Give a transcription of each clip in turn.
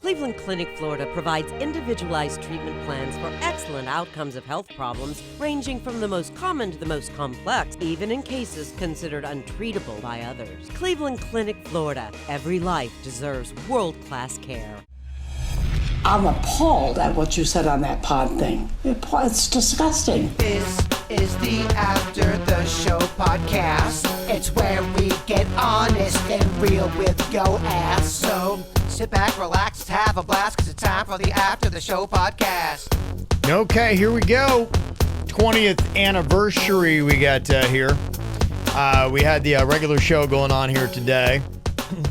Cleveland Clinic, Florida provides individualized treatment plans for excellent outcomes of health problems ranging from the most common to the most complex, even in cases considered untreatable by others. Cleveland Clinic, Florida. Every life deserves world-class care. I'm appalled at what you said on that pod thing. It's disgusting. This is the After the Show podcast. It's where we get honest and real with yo ass. So sit back, relax, have a blast, because it's time for the After the Show podcast. Okay, here we go. 20th anniversary we got here. We had the regular show going on here today.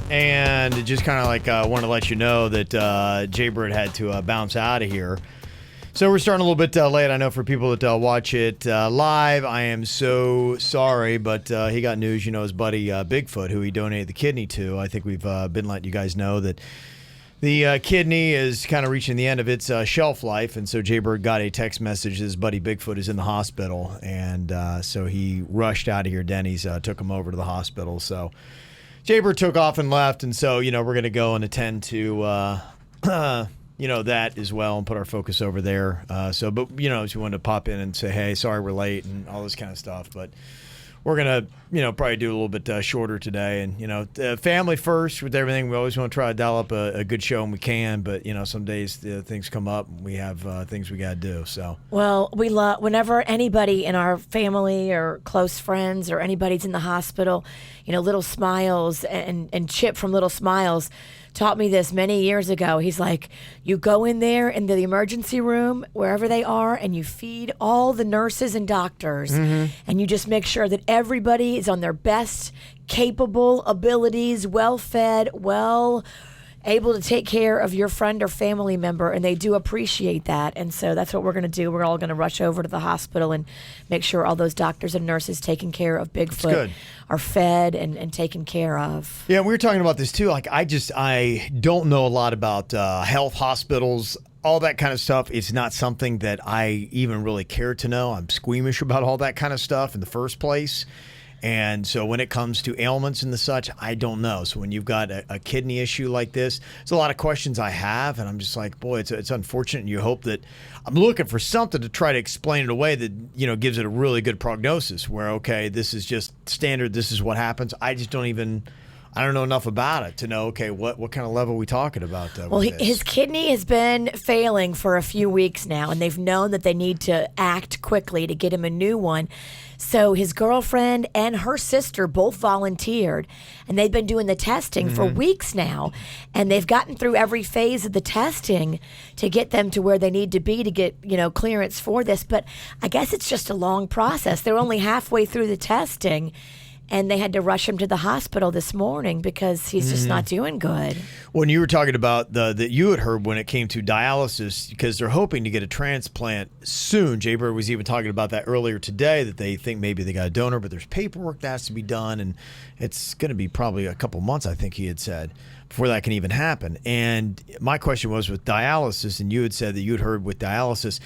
And just kind of like want to let you know that Jay-Bird had to bounce out of here. So we're starting a little bit late. I know for people that watch it live, I am so sorry, but he got news. You know, his buddy Bigfoot, who he donated the kidney to. I think we've been letting you guys know that the kidney is kind of reaching the end of its shelf life. And so Jay-Bird got a text message that his buddy Bigfoot is in the hospital. And so he rushed out of here. Denny's took him over to the hospital. So Jay-Bird took off and left, and so, you know, we're going to go and attend to, you know, that as well and put our focus over there. But, you know, just wanted to pop in and say, hey, sorry we're late and all this kind of stuff. But we're going to, you know, probably do a little bit shorter today. And, you know, family first with everything. We always want to try to dial up a good show when we can. But, you know, some days things come up and we have things we got to do. So, well, we love whenever anybody in our family or close friends or anybody's in the hospital, you know, Little Smiles and Chip from Little Smiles taught me this many years ago. He's like, you go in there into the emergency room, wherever they are, and you feed all the nurses and doctors, and you just make sure that everybody is on their best capable abilities, well-fed, able to take care of your friend or family member, and they do appreciate that. And so that's what we're going to do. We're all going to rush over to the hospital and make sure all those doctors and nurses taking care of Bigfoot are fed and taken care of. Yeah, we were talking about this too. Like, I don't know a lot about health hospitals, all that kind of stuff. It's not something that I even really care to know. I'm squeamish about all that kind of stuff in the first place. And so when it comes to ailments and the such, I don't know. So when you've got a kidney issue like this, there's a lot of questions I have, and I'm just like, boy, it's unfortunate. And you hope that I'm looking for something to try to explain it away that, you know, gives it a really good prognosis where, okay, this is just standard. This is what happens. I don't know enough about it to know, okay, what kind of level are we talking about? Well, his kidney has been failing for a few weeks now, and they've known that they need to act quickly to get him a new one. So his girlfriend and her sister both volunteered, and they've been doing the testing for weeks now, and they've gotten through every phase of the testing to get them to where they need to be to get, you know, clearance for this. But I guess it's just a long process. They're only halfway through the testing, and they had to rush him to the hospital this morning because he's just not doing good. When you were talking about that you had heard when it came to dialysis, because they're hoping to get a transplant soon. Jay-Bird was even talking about that earlier today, that they think maybe they got a donor, but there's paperwork that has to be done, and it's going to be probably a couple months, I think he had said, before that can even happen. And my question was with dialysis, and you had said that you had heard with dialysis,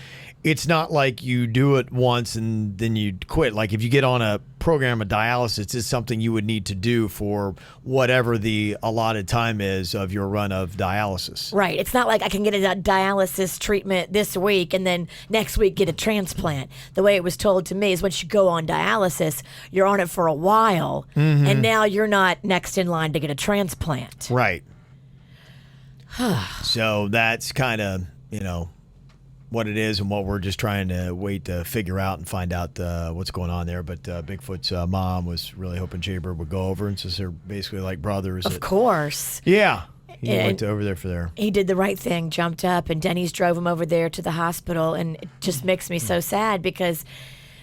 it's not like you do it once and then you quit. Like if you get on a program of dialysis, it's something you would need to do for whatever the allotted time is of your run of dialysis. Right. It's not like I can get a dialysis treatment this week and then next week get a transplant. The way it was told to me is once you go on dialysis, you're on it for a while, and now you're not next in line to get a transplant. Right. So that's kind of, you know, what it is and what we're just trying to wait to figure out and find out what's going on there. But Bigfoot's mom was really hoping Jay-Bird would go over, and since they're basically like brothers. Of course. Yeah. He went over there for there. He did the right thing, jumped up, and Denny's drove him over there to the hospital, and it just makes me so sad because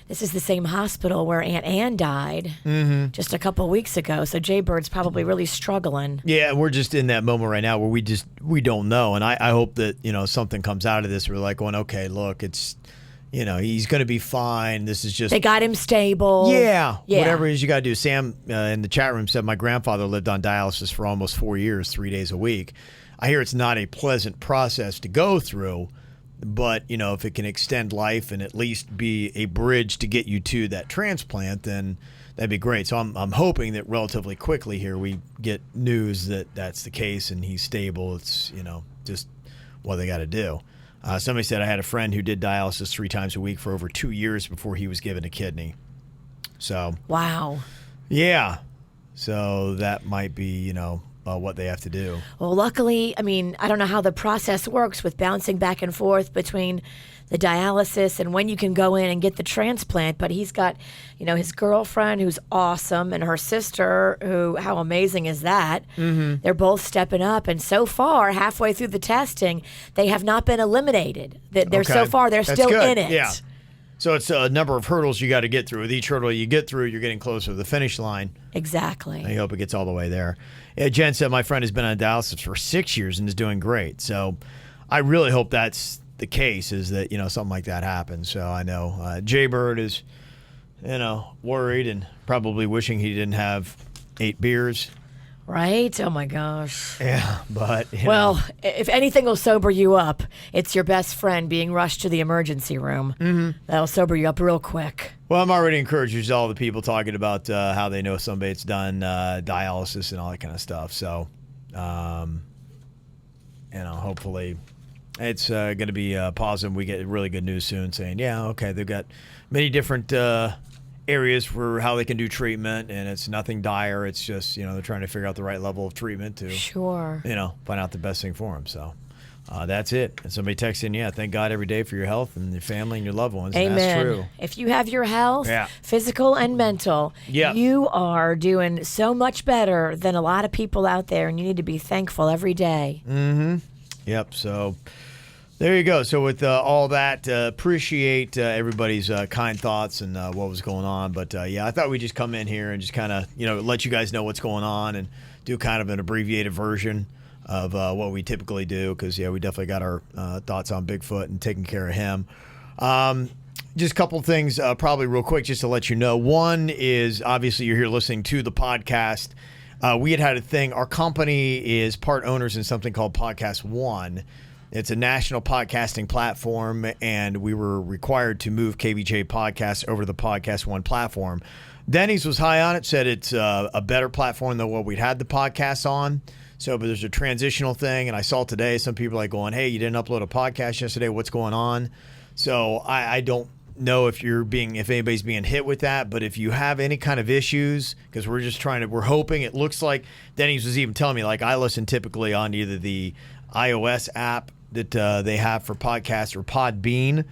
this is the same hospital where Aunt Ann died just a couple weeks ago. So Jay-Bird's probably really struggling. Yeah, we're just in that moment right now where we don't know. And I hope that, you know, something comes out of this. We're like going, okay, look, it's, you know, he's going to be fine. This is just... They got him stable. Yeah. Whatever it is you got to do. Sam in the chat room said my grandfather lived on dialysis for almost 4 years, 3 days a week. I hear it's not a pleasant process to go through. But, you know, if it can extend life and at least be a bridge to get you to that transplant, then that'd be great. So I'm hoping that relatively quickly here we get news that that's the case and he's stable. It's, you know, just what they got to do. Somebody said I had a friend who did dialysis 3 times a week for over 2 years before he was given a kidney. So Wow. yeah, so that might be what they have to do. Well, luckily, I mean, I don't know how the process works with bouncing back and forth between the dialysis and when you can go in and get the transplant, but he's got, his girlfriend who's awesome and her sister who, how amazing is that? Mm-hmm. They're both stepping up, and so far, halfway through the testing, they have not been eliminated. So far, they're That's still good. in it. Yeah. So it's a number of hurdles you got to get through. With each hurdle you get through, you're getting closer to the finish line. Exactly. I hope it gets all the way there. Yeah, Jen said my friend has been on dialysis for 6 years and is doing great. So I really hope that's the case, is that, something like that happens. So I know Jaybird is, worried and probably wishing he didn't have 8 beers. Right? Oh, my gosh. Yeah, but, Well, if anything will sober you up, it's your best friend being rushed to the emergency room. Mm-hmm. That'll sober you up real quick. Well, I'm already encouraged all the people talking about how they know somebody that's done dialysis and all that kind of stuff. So, hopefully it's going to be positive. We get really good news soon saying, yeah, okay, they've got many different areas for how they can do treatment, and it's nothing dire. It's just, they're trying to figure out the right level of treatment to, Sure. Find out the best thing for them. So that's it. And somebody texting, thank God every day for your health and your family and your loved ones. Amen. And that's true. If you have your health, Yeah. physical and mental, Yep. you are doing so much better than a lot of people out there, and you need to be thankful every day. Yep. So there you go. So with all that, appreciate everybody's kind thoughts and what was going on. But I thought we'd just come in here and just kind of, let you guys know what's going on and do kind of an abbreviated version of what we typically do. Because, we definitely got our thoughts on Bigfoot and taking care of him. Just a couple things, probably real quick, just to let you know. One is, obviously, you're here listening to the podcast. We had a thing. Our company is part owners in something called Podcast One. It's a national podcasting platform, and we were required to move KVJ Podcast over to the Podcast One platform. Denny's was high on it, said it's a better platform than what we'd had the podcast on. So, but there's a transitional thing, and I saw today some people like going, hey, you didn't upload a podcast yesterday. What's going on? So I don't know if anybody's being hit with that, but if you have any kind of issues, because we're hoping, it looks like Denny's was even telling me, like, I listen typically on either the iOS app that they have for podcasts or Podbean,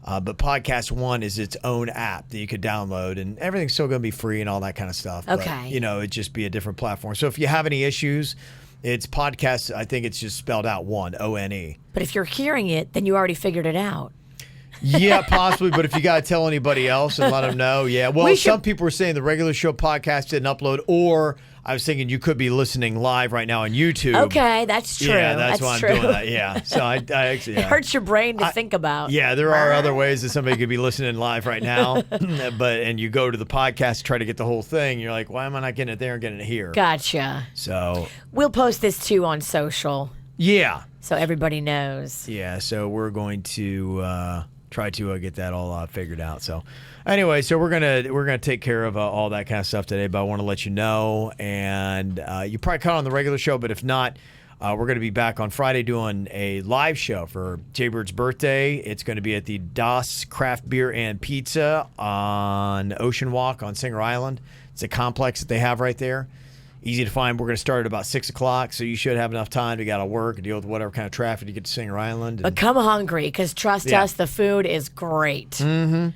but Podcast One is its own app that you could download, and everything's still going to be free and all that kind of stuff. Okay. But, it'd just be a different platform. So if you have any issues, it's podcast. I think it's just spelled out One, O-N-E. But if you're hearing it, then you already figured it out. Yeah, possibly. But if you got to tell anybody else and let them know, yeah. Well, some people were saying the regular show podcast didn't upload, or I was thinking you could be listening live right now on YouTube. Okay, that's true. Yeah, that's why I'm true. doing that. Yeah. So I actually. It hurts your brain to think about. Yeah, there are other ways that somebody could be listening live right now, and you go to the podcast to try to get the whole thing. You're like, why am I not getting it there and getting it here? Gotcha. So we'll post this too on social. Yeah. So everybody knows. Yeah. So we're going to try to get that all figured out. So anyway, so we're gonna take care of all that kind of stuff today. But I want to let you know, and you probably caught on the regular show, but if not, we're going to be back on Friday doing a live show for Jaybird's birthday. It's going to be at the Das Craft Beer and Pizza on Ocean Walk on Singer Island. It's a complex that they have right there. Easy to find. We're going to start at about 6 o'clock, so you should have enough time to get to work and deal with whatever kind of traffic to get to Singer Island. But come hungry, because trust us, the food is great. Mm-hmm.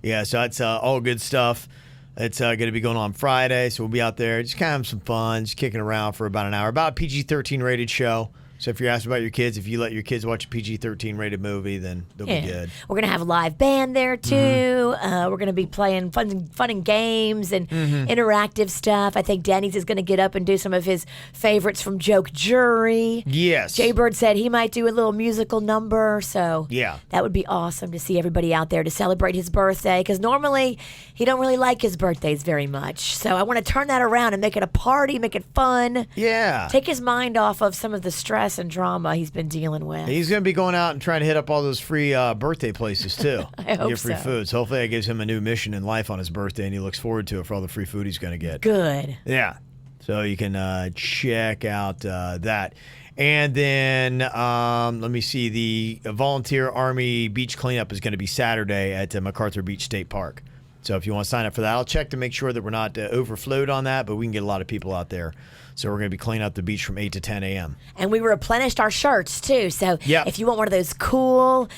Yeah, so that's all good stuff. It's going to be going on Friday, so we'll be out there just kind of have some fun, just kicking around for about an hour. About a PG-13 rated show. So if you're asking about your kids, if you let your kids watch a PG-13 rated movie, then they'll be good. We're going to have a live band there, too. We're going to be playing fun and games and interactive stuff. I think Denny's is going to get up and do some of his favorites from Joke Jury. Yes. Jaybird said he might do a little musical number, so that would be awesome to see everybody out there to celebrate his birthday, because normally he don't really like his birthdays very much. So I want to turn that around and make it a party, make it fun. Yeah. Take his mind off of some of the stress and drama he's been dealing with. He's going to be going out and trying to hit up all those free birthday places, too. I hope get free so. food. So hopefully that gives him a new mission in life on his birthday, and he looks forward to it for all the free food he's going to get. Good. Yeah. So you can check out that. And then let me see. The Volunteer Army Beach Cleanup is going to be Saturday at MacArthur Beach State Park. So if you want to sign up for that, I'll check to make sure that we're not overflowed on that, but we can get a lot of people out there. So we're going to be cleaning up the beach from 8 to 10 a.m. And we replenished our shirts, too. So if you want one of those cool,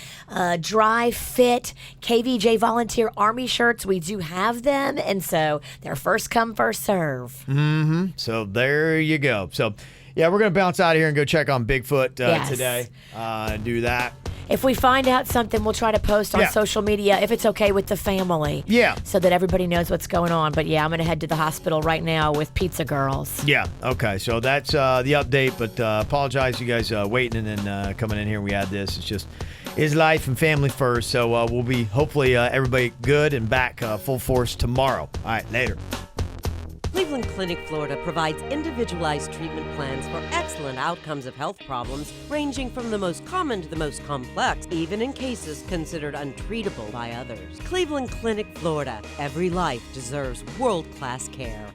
dry fit KVJ Volunteer Army shirts, we do have them. And so they're first come, first serve. Mm-hmm. So there you go. So, yeah, we're going to bounce out of here and go check on Bigfoot today. Do that. If we find out something, we'll try to post on social media if it's okay with the family. Yeah. So that everybody knows what's going on. But, yeah, I'm going to head to the hospital right now with Pizza Girls. Yeah. Okay. So that's the update. But apologize you guys waiting and then coming in here. We had this. It's just is life and family first. So we'll be hopefully everybody good and back full force tomorrow. All right. Later. Cleveland Clinic, Florida provides individualized treatment plans for excellent outcomes of health problems ranging from the most common to the most complex, even in cases considered untreatable by others. Cleveland Clinic, Florida. Every life deserves world-class care.